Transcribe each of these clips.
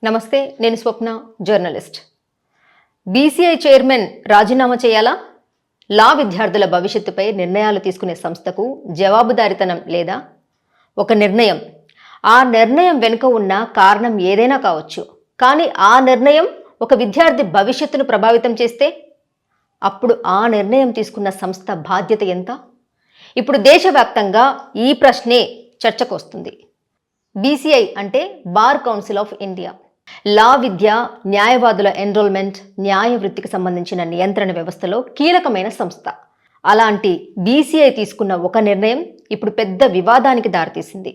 నమస్తే, నేను స్వప్న, journalist. BCI chairman రాజీనామా చేయాలా? లా విద్యార్థుల భవిష్యత్తుపై నిర్ణయాలు తీసుకునే సంస్థకు జవాబుదారీతనం లేదా? ఒక నిర్ణయం, ఆ నిర్ణయం వెనుక ఉన్న కారణం ఏదైనా కావచ్చు, కానీ ఆ నిర్ణయం ఒక విద్యార్థి భవిష్యత్తును ప్రభావితం చేస్తే అప్పుడు ఆ నిర్ణయం తీసుకున్న సంస్థ బాధ్యత ఎంత? ఇప్పుడు దేశవ్యాప్తంగా ఈ ప్రశ్నే చర్చకు వస్తుంది. బీసీఐ అంటే బార్ కౌన్సిల్ ఆఫ్ ఇండియా. లా విద్య, న్యాయవాదుల ఎన్రోల్మెంట్, న్యాయ వృత్తికి సంబంధించిన నియంత్రణ వ్యవస్థలో కీలకమైన సంస్థ. అలాంటి బీసీఐ తీసుకున్న ఒక నిర్ణయం ఇప్పుడు పెద్ద వివాదానికి దారితీసింది.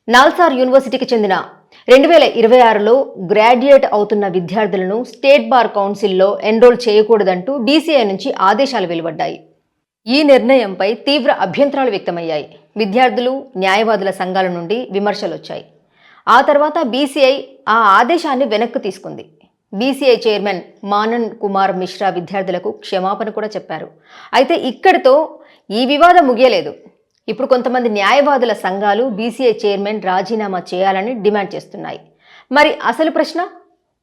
నాల్సార్ యూనివర్సిటీకి చెందిన 2026లో గ్రాడ్యుయేట్ అవుతున్న విద్యార్థులను స్టేట్ బార్ కౌన్సిల్లో ఎన్రోల్ చేయకూడదంటూ బీసీఐ నుంచి ఆదేశాలు వెలువడ్డాయి. ఈ నిర్ణయంపై తీవ్ర అభ్యంతరాలు వ్యక్తమయ్యాయి. విద్యార్థులు, న్యాయవాదుల సంఘాల నుండి విమర్శలు వచ్చాయి. ఆ తర్వాత బీసీఐ ఆ ఆదేశాన్ని వెనక్కి తీసుకుంది. బీసీఐ చైర్మన్ మానన్ కుమార్ మిశ్రా విద్యార్థులకు క్షమాపణ కూడా చెప్పారు. అయితే ఇక్కడితో ఈ వివాదం ముగియలేదు. ఇప్పుడు కొంతమంది న్యాయవాదుల సంఘాలు బీసీఐ చైర్మన్ రాజీనామా చేయాలని డిమాండ్ చేస్తున్నాయి. మరి అసలు ప్రశ్న,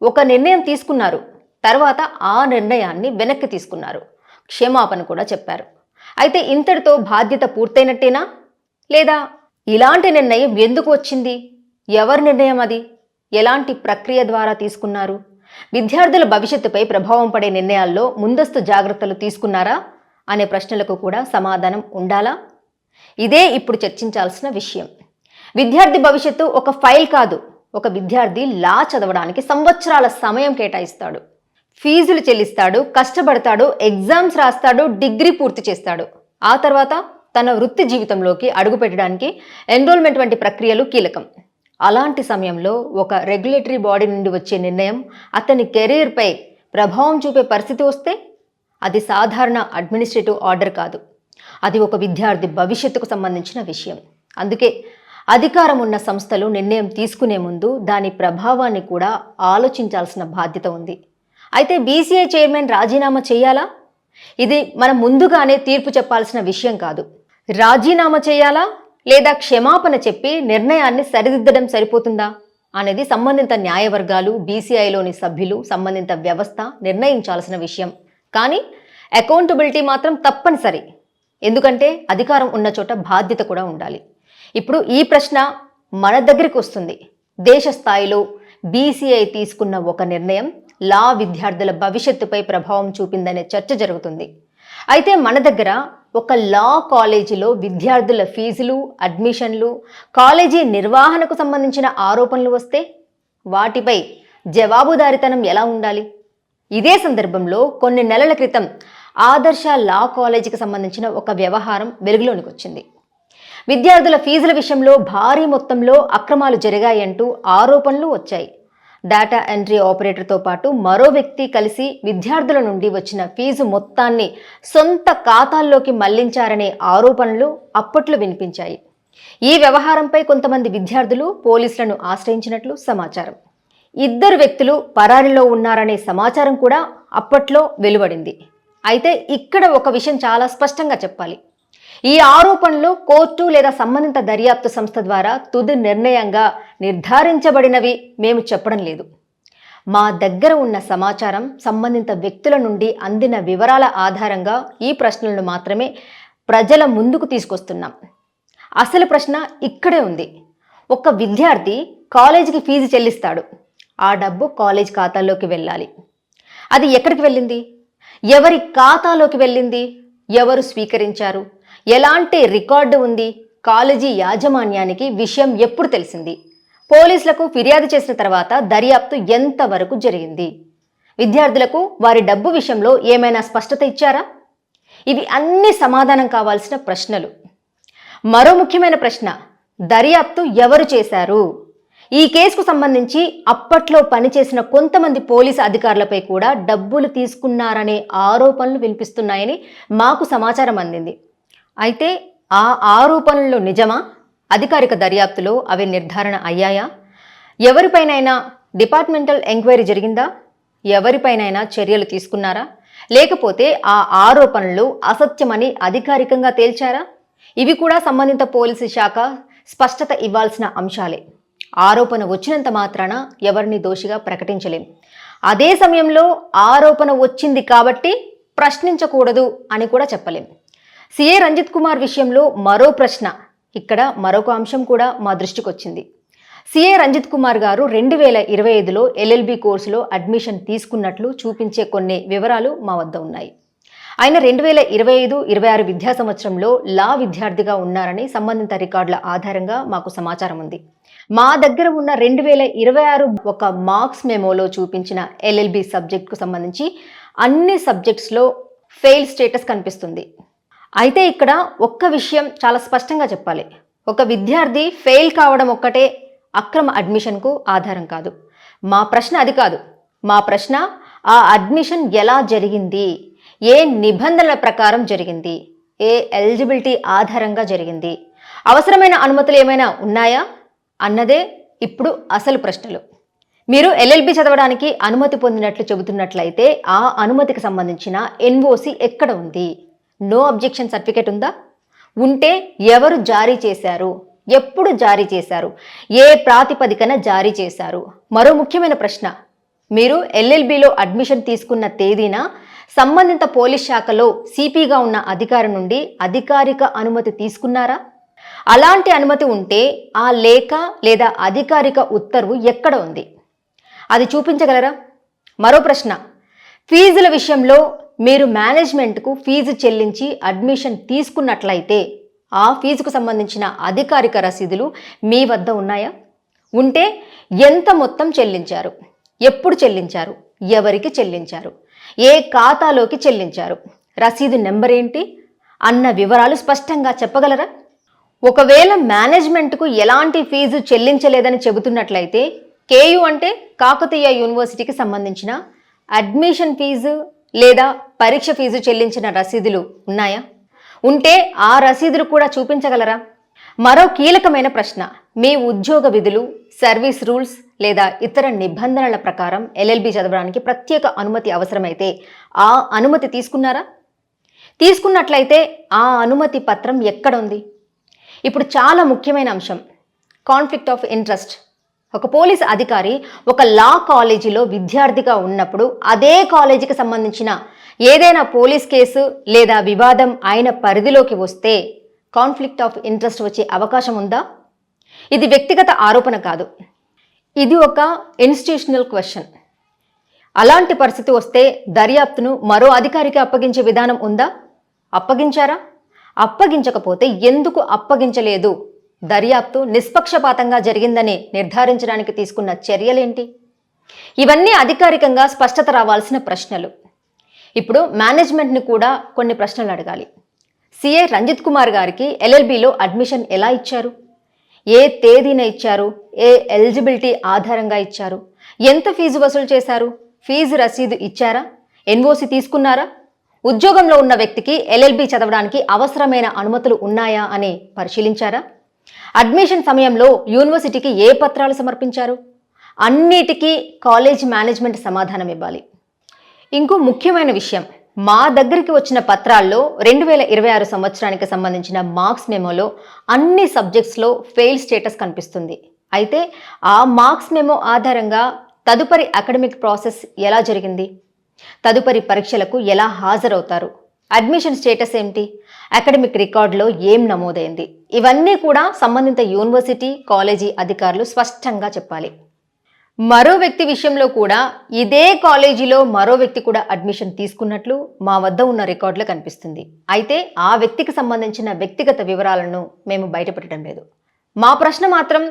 ఒక నిర్ణయం తీసుకున్నారు, తర్వాత ఆ నిర్ణయాన్ని వెనక్కి తీసుకున్నారు, క్షమాపణ కూడా చెప్పారు. అయితే ఇంతటితో బాధ్యత పూర్తయినట్టేనా? లేదా ఇలాంటి నిర్ణయం ఎందుకు వచ్చింది? ఎవరి నిర్ణయం అది? ఎలాంటి ప్రక్రియ ద్వారా తీసుకున్నారు? విద్యార్థుల భవిష్యత్తుపై ప్రభావం పడే నిర్ణయాల్లో ముందస్తు జాగ్రత్తలు తీసుకున్నారా అనే ప్రశ్నలకు కూడా సమాధానం ఉండాలా? ఇదే ఇప్పుడు చర్చించాల్సిన విషయం. విద్యార్థి భవిష్యత్తు ఒక ఫైల్ కాదు. ఒక విద్యార్థి లా చదవడానికి సంవత్సరాల సమయం కేటాయిస్తాడు, ఫీజులు చెల్లిస్తాడు, కష్టపడతాడు, ఎగ్జామ్స్ రాస్తాడు, డిగ్రీ పూర్తి చేస్తాడు. ఆ తర్వాత తన వృత్తి జీవితంలోకి అడుగుపెట్టడానికి ఎన్రోల్మెంట్ వంటి ప్రక్రియలు కీలకం. అలాంటి సమయంలో ఒక రెగ్యులేటరీ బాడీ నుండి వచ్చే నిర్ణయం అతని కెరీర్పై ప్రభావం చూపే పరిస్థితి వస్తే అది సాధారణ అడ్మినిస్ట్రేటివ్ ఆర్డర్ కాదు. అది ఒక విద్యార్థి భవిష్యత్తుకు సంబంధించిన విషయం. అందుకే అధికారం ఉన్న సంస్థలు నిర్ణయం తీసుకునే ముందు దాని ప్రభావాన్ని కూడా ఆలోచించాల్సిన బాధ్యత ఉంది. అయితే బీసీఐ చైర్మన్ రాజీనామా చేయాలా? ఇది మనం ముందుగానే తీర్పు చెప్పాల్సిన విషయం కాదు. రాజీనామా చేయాలా లేదా క్షమాపణ చెప్పి నిర్ణయాన్ని సరిదిద్దడం సరిపోతుందా అనేది సంబంధిత న్యాయవర్గాలు, బీసీఐలోని సభ్యులు, సంబంధిత వ్యవస్థ నిర్ణయించాల్సిన విషయం. కానీ అకౌంటబిలిటీ మాత్రం తప్పనిసరి. ఎందుకంటే అధికారం ఉన్న చోట బాధ్యత కూడా ఉండాలి. ఇప్పుడు ఈ ప్రశ్న మన దగ్గరికి వస్తుంది. దేశ స్థాయిలో బీసీఐ తీసుకున్న ఒక నిర్ణయం లా విద్యార్థుల భవిష్యత్తుపై ప్రభావం చూపిందనే చర్చ జరుగుతుంది. అయితే మన దగ్గర ఒక లా కాలేజీలో విద్యార్థుల ఫీజులు, అడ్మిషన్లు, కాలేజీ నిర్వహణకు సంబంధించిన ఆరోపణలు వస్తే వాటిపై జవాబుదారీతనం ఎలా ఉండాలి? ఇదే సందర్భంలో కొన్ని నెలల క్రితం ఆదర్శ లా కాలేజీకి సంబంధించిన ఒక వ్యవహారం వెలుగులోనికి వచ్చింది. విద్యార్థుల ఫీజుల విషయంలో భారీ మొత్తంలో అక్రమాలు జరిగాయంటూ ఆరోపణలు వచ్చాయి. డేటా ఎంట్రీ ఆపరేటర్తో పాటు మరో వ్యక్తి కలిసి విద్యార్థుల నుండి వచ్చిన ఫీజు మొత్తాన్ని సొంత ఖాతాల్లోకి మళ్లించారనే ఆరోపణలు అప్పట్లో వినిపించాయి. ఈ వ్యవహారంపై కొంతమంది విద్యార్థులు పోలీసులను ఆశ్రయించినట్లు సమాచారం. 2 వ్యక్తులు పరారీలో ఉన్నారనే సమాచారం కూడా అప్పట్లో వెలువడింది. అయితే ఇక్కడ ఒక విషయం చాలా స్పష్టంగా చెప్పాలి. ఈ ఆరోపణలు కోర్టు లేదా సంబంధిత దర్యాప్తు సంస్థ ద్వారా తుది నిర్ణయంగా నిర్ధారించబడినవి మేము చెప్పడం లేదు. మా దగ్గర ఉన్న సమాచారం, సంబంధిత వ్యక్తుల నుండి అందిన వివరాల ఆధారంగా ఈ ప్రశ్నలను మాత్రమే ప్రజల ముందుకు తీసుకొస్తున్నాం. అసలు ప్రశ్న ఇక్కడే ఉంది. ఒక విద్యార్థి కాలేజీకి ఫీజు చెల్లిస్తాడు. ఆ డబ్బు కాలేజ్ ఖాతాల్లోకి వెళ్ళాలి. అది ఎక్కడికి వెళ్ళింది? ఎవరి ఖాతాలోకి వెళ్ళింది? ఎవరు స్వీకరించారు? ఎలాంటి రికార్డు ఉంది? కాలేజీ యాజమాన్యానికి విషయం ఎప్పుడు తెలిసింది? పోలీసులకు ఫిర్యాదు చేసిన తర్వాత దర్యాప్తు ఎంతవరకు జరిగింది? విద్యార్థులకు వారి డబ్బు విషయంలో ఏమైనా స్పష్టత ఇచ్చారా? ఇవి అన్ని సమాధానం కావాల్సిన ప్రశ్నలు. మరో ముఖ్యమైన ప్రశ్న, దర్యాప్తు ఎవరు చేశారు? ఈ కేసుకు సంబంధించి అప్పట్లో పనిచేసిన కొంతమంది పోలీసు అధికారులపై కూడా డబ్బులు తీసుకున్నారనే ఆరోపణలు వినిపిస్తున్నాయని మాకు సమాచారం అందింది. అయితే ఆ ఆరోపణలు నిజమా? అధికారిక దర్యాప్తులో అవి నిర్ధారణ అయ్యాయా? ఎవరిపైనైనా డిపార్ట్మెంటల్ ఎంక్వైరీ జరిగిందా? ఎవరిపైనైనా చర్యలు తీసుకున్నారా? లేకపోతే ఆ ఆరోపణలు అసత్యమని అధికారికంగా తేల్చారా? ఇవి కూడా సంబంధిత పోలీసు శాఖ స్పష్టత ఇవ్వాల్సిన అంశాలే. ఆరోపణ వచ్చినంత మాత్రాన ఎవరిని దోషిగా ప్రకటించలేం. అదే సమయంలో ఆరోపణ వచ్చింది కాబట్టి ప్రశ్నించకూడదు అని కూడా చెప్పలేం. సిఏ రంజిత్ కుమార్ విషయంలో మరో ప్రశ్న, ఇక్కడ మరొక అంశం కూడా మా దృష్టికి వచ్చింది. సిఏ రంజిత్ కుమార్ గారు 2025లో ఎల్ఎల్బి కోర్సులో అడ్మిషన్ తీసుకున్నట్లు చూపించే కొన్ని వివరాలు మా వద్ద ఉన్నాయి. ఆయన 2025-26 విద్యా సంవత్సరంలో లా విద్యార్థిగా ఉన్నారని సంబంధిత రికార్డుల ఆధారంగా మాకు సమాచారం ఉంది. మా దగ్గర ఉన్న 2026 ఒక మార్క్స్ మెమోలో చూపించిన ఎల్ఎల్బి సబ్జెక్ట్కు సంబంధించి అన్ని సబ్జెక్ట్స్లో ఫెయిల్ స్టేటస్ కనిపిస్తుంది. అయితే ఇక్కడ ఒక్క విషయం చాలా స్పష్టంగా చెప్పాలి. ఒక విద్యార్థి ఫెయిల్ కావడం ఒక్కటే అక్రమ అడ్మిషన్కు ఆధారం కాదు. మా ప్రశ్న అది కాదు. మా ప్రశ్న ఆ అడ్మిషన్ ఎలా జరిగింది, ఏ నిబంధనల ప్రకారం జరిగింది, ఏ ఎలిజిబిలిటీ ఆధారంగా జరిగింది, అవసరమైన అనుమతులు ఏమైనా ఉన్నాయా అన్నదే ఇప్పుడు అసలు ప్రశ్నలు. మీరు ఎల్ఎల్బి చదవడానికి అనుమతి పొందినట్లు చెబుతున్నట్లయితే ఆ అనుమతికి సంబంధించిన ఎన్ఓసి ఎక్కడ ఉంది? నో అబ్జెక్షన్ సర్టిఫికేట్ ఉందా? ఉంటే ఎవరు జారీ చేశారు, ఎప్పుడు జారీ చేశారు, ఏ ప్రాతిపదికన జారీ చేశారు? మరో ముఖ్యమైన ప్రశ్న, మీరు ఎల్ఎల్బిలో అడ్మిషన్ తీసుకున్న తేదీన సంబంధిత పోలీస్ శాఖలో సిపిగా ఉన్న అధికారి నుండి అధికారిక అనుమతి తీసుకున్నారా? అలాంటి అనుమతి ఉంటే ఆ లేఖ లేదా అధికారిక ఉత్తర్వు ఎక్కడ ఉంది? అది చూపించగలరా? మరో ప్రశ్న, ఫీజుల విషయంలో మీరు మేనేజ్మెంట్కు ఫీజు చెల్లించి అడ్మిషన్ తీసుకున్నట్లయితే ఆ ఫీజుకు సంబంధించిన అధికారిక రసీదులు మీ వద్ద ఉన్నాయా? ఉంటే ఎంత మొత్తం చెల్లించారు, ఎప్పుడు చెల్లించారు, ఎవరికి చెల్లించారు, ఏ ఖాతాలోకి చెల్లించారు, రసీదు నెంబర్ ఏంటి అన్న వివరాలు స్పష్టంగా చెప్పగలరా? ఒకవేళ మేనేజ్మెంట్కు ఎలాంటి ఫీజు చెల్లించలేదని చెబుతున్నట్లయితే కేయు అంటే కాకతీయ యూనివర్సిటీకి సంబంధించిన అడ్మిషన్ ఫీజు లేదా పరీక్ష ఫీజు చెల్లించిన రసీదులు ఉన్నాయా? ఉంటే ఆ రసీదులు కూడా చూపించగలరా? మరో కీలకమైన ప్రశ్న, మీ ఉద్యోగ విధులు, సర్వీస్ రూల్స్ లేదా ఇతర నిబంధనల ప్రకారం ఎల్ఎల్బి చదవడానికి ప్రత్యేక అనుమతి అవసరమైతే ఆ అనుమతి తీసుకున్నారా? తీసుకున్నట్లయితే ఆ అనుమతి పత్రం ఎక్కడ ఉంది? ఇప్పుడు చాలా ముఖ్యమైన అంశం, కాన్ఫ్లిక్ట్ ఆఫ్ ఇంట్రెస్ట్. ఒక పోలీస్ అధికారి ఒక లా కాలేజీలో విద్యార్థిగా ఉన్నప్పుడు అదే కాలేజీకి సంబంధించిన ఏదైనా పోలీస్ కేసు లేదా వివాదం ఆయన పరిధిలోకి వస్తే కాన్ఫ్లిక్ట్ ఆఫ్ ఇంట్రెస్ట్ వచ్చే అవకాశం ఉందా? ఇది వ్యక్తిగత ఆరోపణ కాదు, ఇది ఒక ఇన్స్టిట్యూషనల్ క్వశ్చన్. అలాంటి పరిస్థితి వస్తే దర్యాప్తును మరో అధికారికి అప్పగించే విధానం ఉందా? అప్పగించారా? అప్పగించకపోతే ఎందుకు అప్పగించలేదు? దర్యాప్తు నిష్పక్షపాతంగా జరిగిందని నిర్ధారించడానికి తీసుకున్న చర్యలేంటి? ఇవన్నీ అధికారికంగా స్పష్టత రావాల్సిన ప్రశ్నలు. ఇప్పుడు మేనేజ్మెంట్ని కూడా కొన్ని ప్రశ్నలు అడగాలి. సిఏ రంజిత్ కుమార్ గారికి ఎల్ఎల్బిలో అడ్మిషన్ ఎలా ఇచ్చారు? ఏ తేదీన ఇచ్చారు? ఏ ఎలిజిబిలిటీ ఆధారంగా ఇచ్చారు? ఎంత ఫీజు వసూలు చేశారు? ఫీజు రసీదు ఇచ్చారా? ఎన్ఓసి తీసుకున్నారా? ఉద్యోగంలో ఉన్న వ్యక్తికి ఎల్ఎల్బి చదవడానికి అవసరమైన అనుమతులు ఉన్నాయా అని పరిశీలించారా? అడ్మిషన్ సమయంలో యూనివర్సిటీకి ఏ పత్రాలు సమర్పించారు? అన్నిటికీ కాలేజ్ మేనేజ్మెంట్ సమాధానం ఇవ్వాలి. ఇంకో ముఖ్యమైన విషయం, మా దగ్గరికి వచ్చిన పత్రాల్లో 2026 సంవత్సరానికి సంబంధించిన మార్క్స్ మెమోలో అన్ని సబ్జెక్ట్స్లో ఫెయిల్ స్టేటస్ కనిపిస్తుంది. అయితే ఆ మార్క్స్ మెమో ఆధారంగా తదుపరి అకాడమిక్ ప్రాసెస్ ఎలా జరిగింది, తదుపరి పరీక్షలకు ఎలా హాజరవుతారు, అడ్మిషన్ స్టేటస్ ఏంటి, అకాడమిక్ రికార్డులో ఏం నమోదైంది, ఇవన్నీ కూడా సంబంధిత యూనివర్సిటీ కాలేజీ అధికారులు స్పష్టంగా చెప్పాలి. మరో వ్యక్తి విషయంలో కూడా ఇదే కాలేజీలో మరో వ్యక్తి కూడా అడ్మిషన్ తీసుకున్నట్లు మా వద్ద ఉన్న రికార్డులో కనిపిస్తుంది. అయితే ఆ వ్యక్తికి సంబంధించిన వ్యక్తిగత వివరాలను మేము బయటపెట్టడం లేదు. మా ప్రశ్న మాత్రం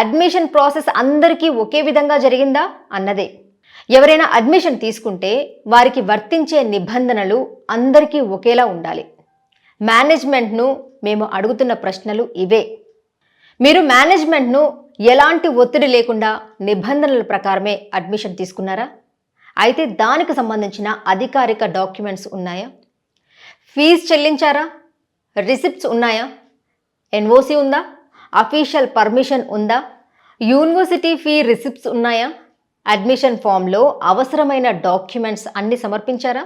అడ్మిషన్ ప్రాసెస్ అందరికీ ఒకే విధంగా జరిగిందా అన్నదే. ఎవరైనా అడ్మిషన్ తీసుకుంటే వారికి వర్తించే నిబంధనలు అందరికీ ఒకేలా ఉండాలి. మేనేజ్మెంట్ను మేము అడుగుతున్న ప్రశ్నలు ఇవే. మీరు మేనేజ్మెంట్ను ఎలాంటి ఒత్తిడి లేకుండా నిబంధనల ప్రకారమే అడ్మిషన్ తీసుకున్నారా? అయితే దానికి సంబంధించిన అధికారిక డాక్యుమెంట్స్ ఉన్నాయా? ఫీజు చెల్లించారా? రిసిప్ట్స్ ఉన్నాయా? ఎన్ఓసి ఉందా? అఫీషియల్ పర్మిషన్ ఉందా? యూనివర్సిటీ ఫీ రిసిప్ట్స్ ఉన్నాయా? అడ్మిషన్ ఫామ్లో అవసరమైన డాక్యుమెంట్స్ అన్ని సమర్పించారా?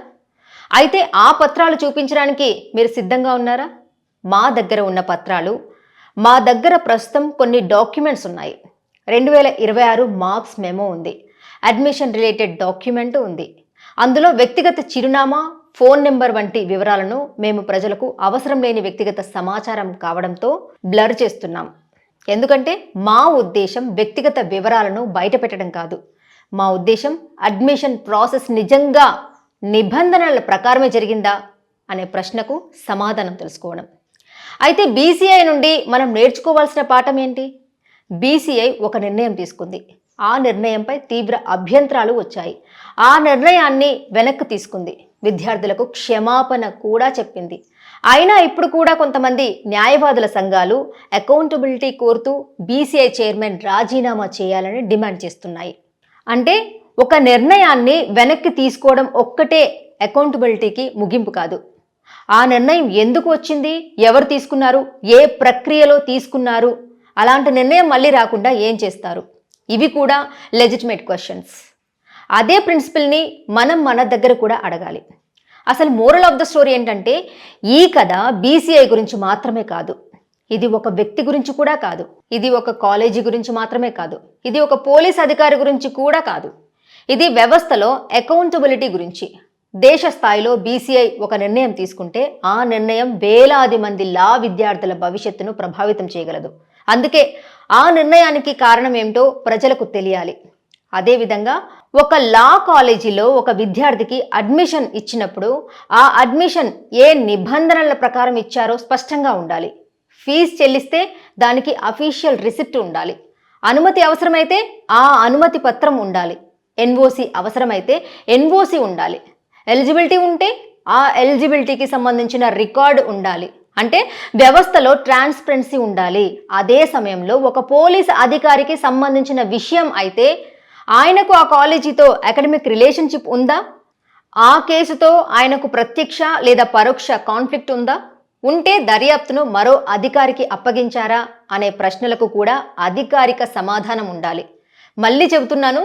అయితే ఆ పత్రాలు చూపించడానికి మీరు సిద్ధంగా ఉన్నారా? మా దగ్గర ఉన్న పత్రాలు, మా దగ్గర ప్రస్తుతం కొన్ని డాక్యుమెంట్స్ ఉన్నాయి. 2026 మార్క్స్ మెమో ఉంది, అడ్మిషన్ రిలేటెడ్ డాక్యుమెంట్ ఉంది. అందులో వ్యక్తిగత చిరునామా, ఫోన్ నెంబర్ వంటి వివరాలను మేము ప్రజలకు అవసరం లేని వ్యక్తిగత సమాచారం కావడంతో బ్లర్ చేస్తున్నాం. ఎందుకంటే మా ఉద్దేశం వ్యక్తిగత వివరాలను బయటపెట్టడం కాదు. మా ఉద్దేశం అడ్మిషన్ ప్రాసెస్ నిజంగా నిబంధనల ప్రకారమే జరిగిందా అనే ప్రశ్నకు సమాధానం తెలుసుకోవడం. అయితే బీసీఐ నుండి మనం నేర్చుకోవాల్సిన పాఠం ఏంటి? బీసీఐ ఒక నిర్ణయం తీసుకుంది. ఆ నిర్ణయంపై తీవ్ర అభ్యంతరాలు వచ్చాయి. ఆ నిర్ణయాన్ని వెనక్కి తీసుకుంది. విద్యార్థులకు క్షమాపణ కూడా చెప్పింది. అయినా ఇప్పుడు కూడా కొంతమంది న్యాయవాదుల సంఘాలు అకౌంటబిలిటీ కోరుతూ బీసీఐ చైర్మన్ రాజీనామా చేయాలని డిమాండ్ చేస్తున్నాయి. అంటే ఒక నిర్ణయాన్ని వెనక్కి తీసుకోవడం ఒక్కటే అకౌంటబిలిటీకి ముగింపు కాదు. ఆ నిర్ణయం ఎందుకు వచ్చింది, ఎవరు తీసుకున్నారు, ఏ ప్రక్రియలో తీసుకున్నారు, అలాంటి నిర్ణయం మళ్ళీ రాకుండా ఏం చేస్తారు, ఇవి కూడా లెజిటిమేట్ క్వశ్చన్స్. అదే ప్రిన్సిపల్ని మనం మన దగ్గర కూడా అడగాలి. అసలు మోరల్ ఆఫ్ ద స్టోరీ ఏంటంటే ఈ కథ బీసీఐ గురించి మాత్రమే కాదు, ఇది ఒక వ్యక్తి గురించి కూడా కాదు, ఇది ఒక కాలేజీ గురించి మాత్రమే కాదు, ఇది ఒక పోలీస్ అధికారి గురించి కూడా కాదు. ఇది వ్యవస్థలో అకౌంటబిలిటీ గురించి. దేశ స్థాయిలో బీసీఐ ఒక నిర్ణయం తీసుకుంటే ఆ నిర్ణయం వేలాది మంది లా విద్యార్థుల భవిష్యత్తును ప్రభావితం చేయగలదు. అందుకే ఆ నిర్ణయానికి కారణం ఏమిటో ప్రజలకు తెలియాలి. అదేవిధంగా ఒక లా కాలేజీలో ఒక విద్యార్థికి అడ్మిషన్ ఇచ్చినప్పుడు ఆ అడ్మిషన్ ఏ నిబంధనల ప్రకారం ఇచ్చారో స్పష్టంగా ఉండాలి. ఫీజు చెల్లిస్తే దానికి అఫీషియల్ రిసిప్ట్ ఉండాలి. అనుమతి అవసరమైతే ఆ అనుమతి పత్రం ఉండాలి. ఎన్ఓసి అవసరమైతే ఎన్ఓసి ఉండాలి. ఎలిజిబిలిటీ ఉంటే ఆ ఎలిజిబిలిటీకి సంబంధించిన రికార్డు ఉండాలి. అంటే వ్యవస్థలో ట్రాన్స్పరెన్సీ ఉండాలి. అదే సమయంలో ఒక పోలీస్ అధికారికి సంబంధించిన విషయం అయితే ఆయనకు ఆ కాలేజీతో అకాడమిక్ రిలేషన్షిప్ ఉందా, ఆ కేసుతో ఆయనకు ప్రత్యక్ష లేదా పరోక్ష కాన్ఫ్లిక్ట్ ఉందా, ఉంటే దర్యాప్తును మరో అధికారికి అప్పగించారా అనే ప్రశ్నలకు కూడా అధికారిక సమాధానం ఉండాలి. మళ్ళీ చెబుతున్నాను,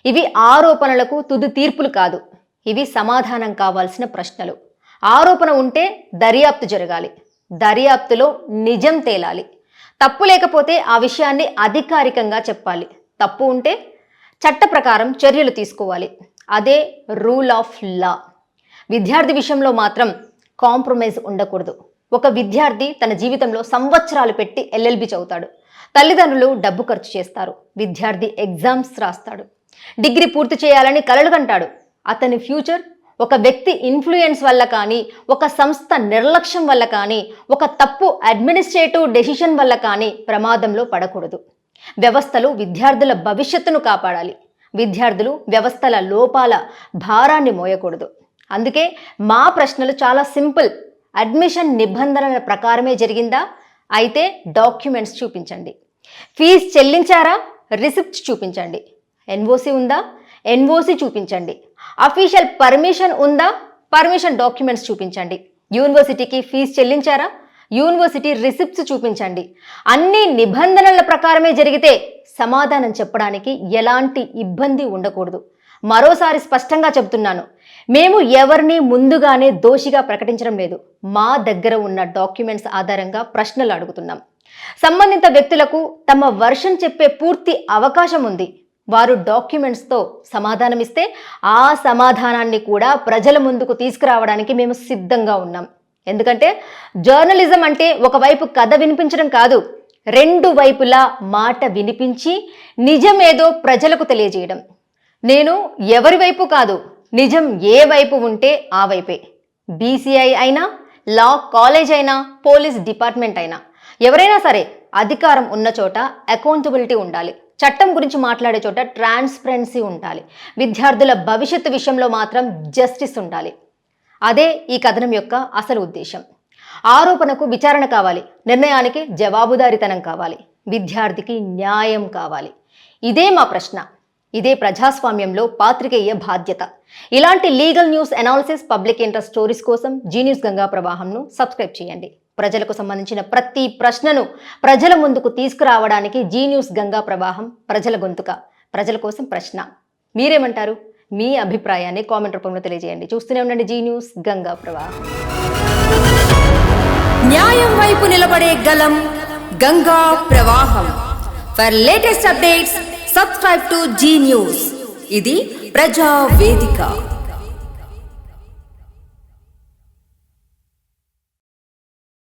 ఇవి ఆరోపణలకు తుది తీర్పులు కాదు, ఇవి సమాధానం కావాల్సిన ప్రశ్నలు. ఆరోపణ ఉంటే దర్యాప్తు జరగాలి, దర్యాప్తులో నిజం తేలాలి. తప్పు లేకపోతే ఆ విషయాన్ని అధికారికంగా చెప్పాలి, తప్పు ఉంటే చట్ట ప్రకారం చర్యలు తీసుకోవాలి. అదే రూల్ ఆఫ్ లా. విద్యార్థి విషయంలో మాత్రం కాంప్రమైజ్ ఉండకూడదు. ఒక విద్యార్థి తన జీవితంలో సంవత్సరాలు పెట్టి ఎల్ఎల్బి చదువుతాడు. తల్లిదండ్రులు డబ్బు ఖర్చు చేస్తారు. విద్యార్థి ఎగ్జామ్స్ రాస్తాడు. డిగ్రీ పూర్తి చేయాలని కలలు కంటాడు. అతని ఫ్యూచర్ ఒక వ్యక్తి ఇన్ఫ్లుయెన్స్ వల్ల కానీ, ఒక సంస్థ నిర్లక్ష్యం వల్ల కానీ, ఒక తప్పు అడ్మినిస్ట్రేటివ్ డెసిషన్ వల్ల కానీ ప్రమాదంలో పడకూడదు. వ్యవస్థలు విద్యార్థుల భవిష్యత్తును కాపాడాలి. విద్యార్థులు వ్యవస్థల లోపాల భారాన్ని మోయకూడదు. అందుకే మా ప్రశ్నలు చాలా సింపుల్. అడ్మిషన్ నిబంధనల ప్రకారమే జరిగిందా? అయితే డాక్యుమెంట్స్ చూపించండి. ఫీజు చెల్లించారా? రిసిప్ట్స్ చూపించండి. ఎన్ఓసి ఉందా? ఎన్ఓసి చూపించండి. అఫీషియల్ పర్మిషన్ ఉందా? పర్మిషన్ డాక్యుమెంట్స్ చూపించండి. యూనివర్సిటీకి ఫీజు చెల్లించారా? యూనివర్సిటీ రిసిప్ట్స్ చూపించండి. అన్ని నిబంధనల ప్రకారమే జరిగితే సమాధానం చెప్పడానికి ఎలాంటి ఇబ్బంది ఉండకూడదు. మరోసారి స్పష్టంగా చెబుతున్నాను, మేము ఎవరిని ముందుగానే దోషిగా ప్రకటించడం లేదు. మా దగ్గర ఉన్న డాక్యుమెంట్స్ ఆధారంగా ప్రశ్నలు అడుగుతున్నాం. సంబంధిత వ్యక్తులకు తమ వర్షన్ చెప్పే పూర్తి అవకాశం ఉంది. వారు డాక్యుమెంట్స్తో సమాధానమిస్తే ఆ సమాధానాన్ని కూడా ప్రజల ముందుకు తీసుకురావడానికి మేము సిద్ధంగా ఉన్నాం. ఎందుకంటే జర్నలిజం అంటే ఒకవైపు కథ వినిపించడం కాదు, రెండు వైపులా మాట వినిపించి నిజమేదో ప్రజలకు తెలియజేయడం. నేను ఎవరి వైపు కాదు, నిజం ఏ వైపు ఉంటే ఆ వైపే. బీసీఐ అయినా, లా కాలేజ్ అయినా, పోలీస్ డిపార్ట్మెంట్ అయినా, ఎవరైనా సరే అధికారం ఉన్న చోట అకౌంటబిలిటీ ఉండాలి. చట్టం గురించి మాట్లాడే చోట ట్రాన్స్పరెన్సీ ఉండాలి. విద్యార్థుల భవిష్యత్తు విషయంలో మాత్రం జస్టిస్ ఉండాలి. అదే ఈ కథనం యొక్క అసలు ఉద్దేశం. ఆరోపణకు విచారణ కావాలి, నిర్ణయానికి జవాబుదారీతనం కావాలి, విద్యార్థికి న్యాయం కావాలి. ఇదే మా ప్రశ్న. ఇదే ప్రజాస్వామ్యంలో పాత్రికేయ బాధ్యత. ఇలాంటి legal news analysis, public interest stories కోసం జీ న్యూస్ గంగా ప్రవాహంను సబ్స్క్రైబ్ చేయండి. ప్రజలకు సంబంధించిన ప్రతి ప్రశ్నను ప్రజల ముందుకు తీసుకురావడానికి జీ న్యూస్ గంగా ప్రవాహం ప్రజల గొంతుక. ప్రజల కోసం ప్రశ్న. మీరేమంటారు? మీ అభిప్రాయాన్ని కామెంట్ రూపంలో తెలియజేయండి. చూస్తూనే ఉండండి జీ న్యూస్ గంగా ప్రవాహం. న్యాయం వైపు నిలబడే గలం గంగా ప్రవాహం. For latest updates, subscribe to G News. ఇది ప్రజా వేదిక.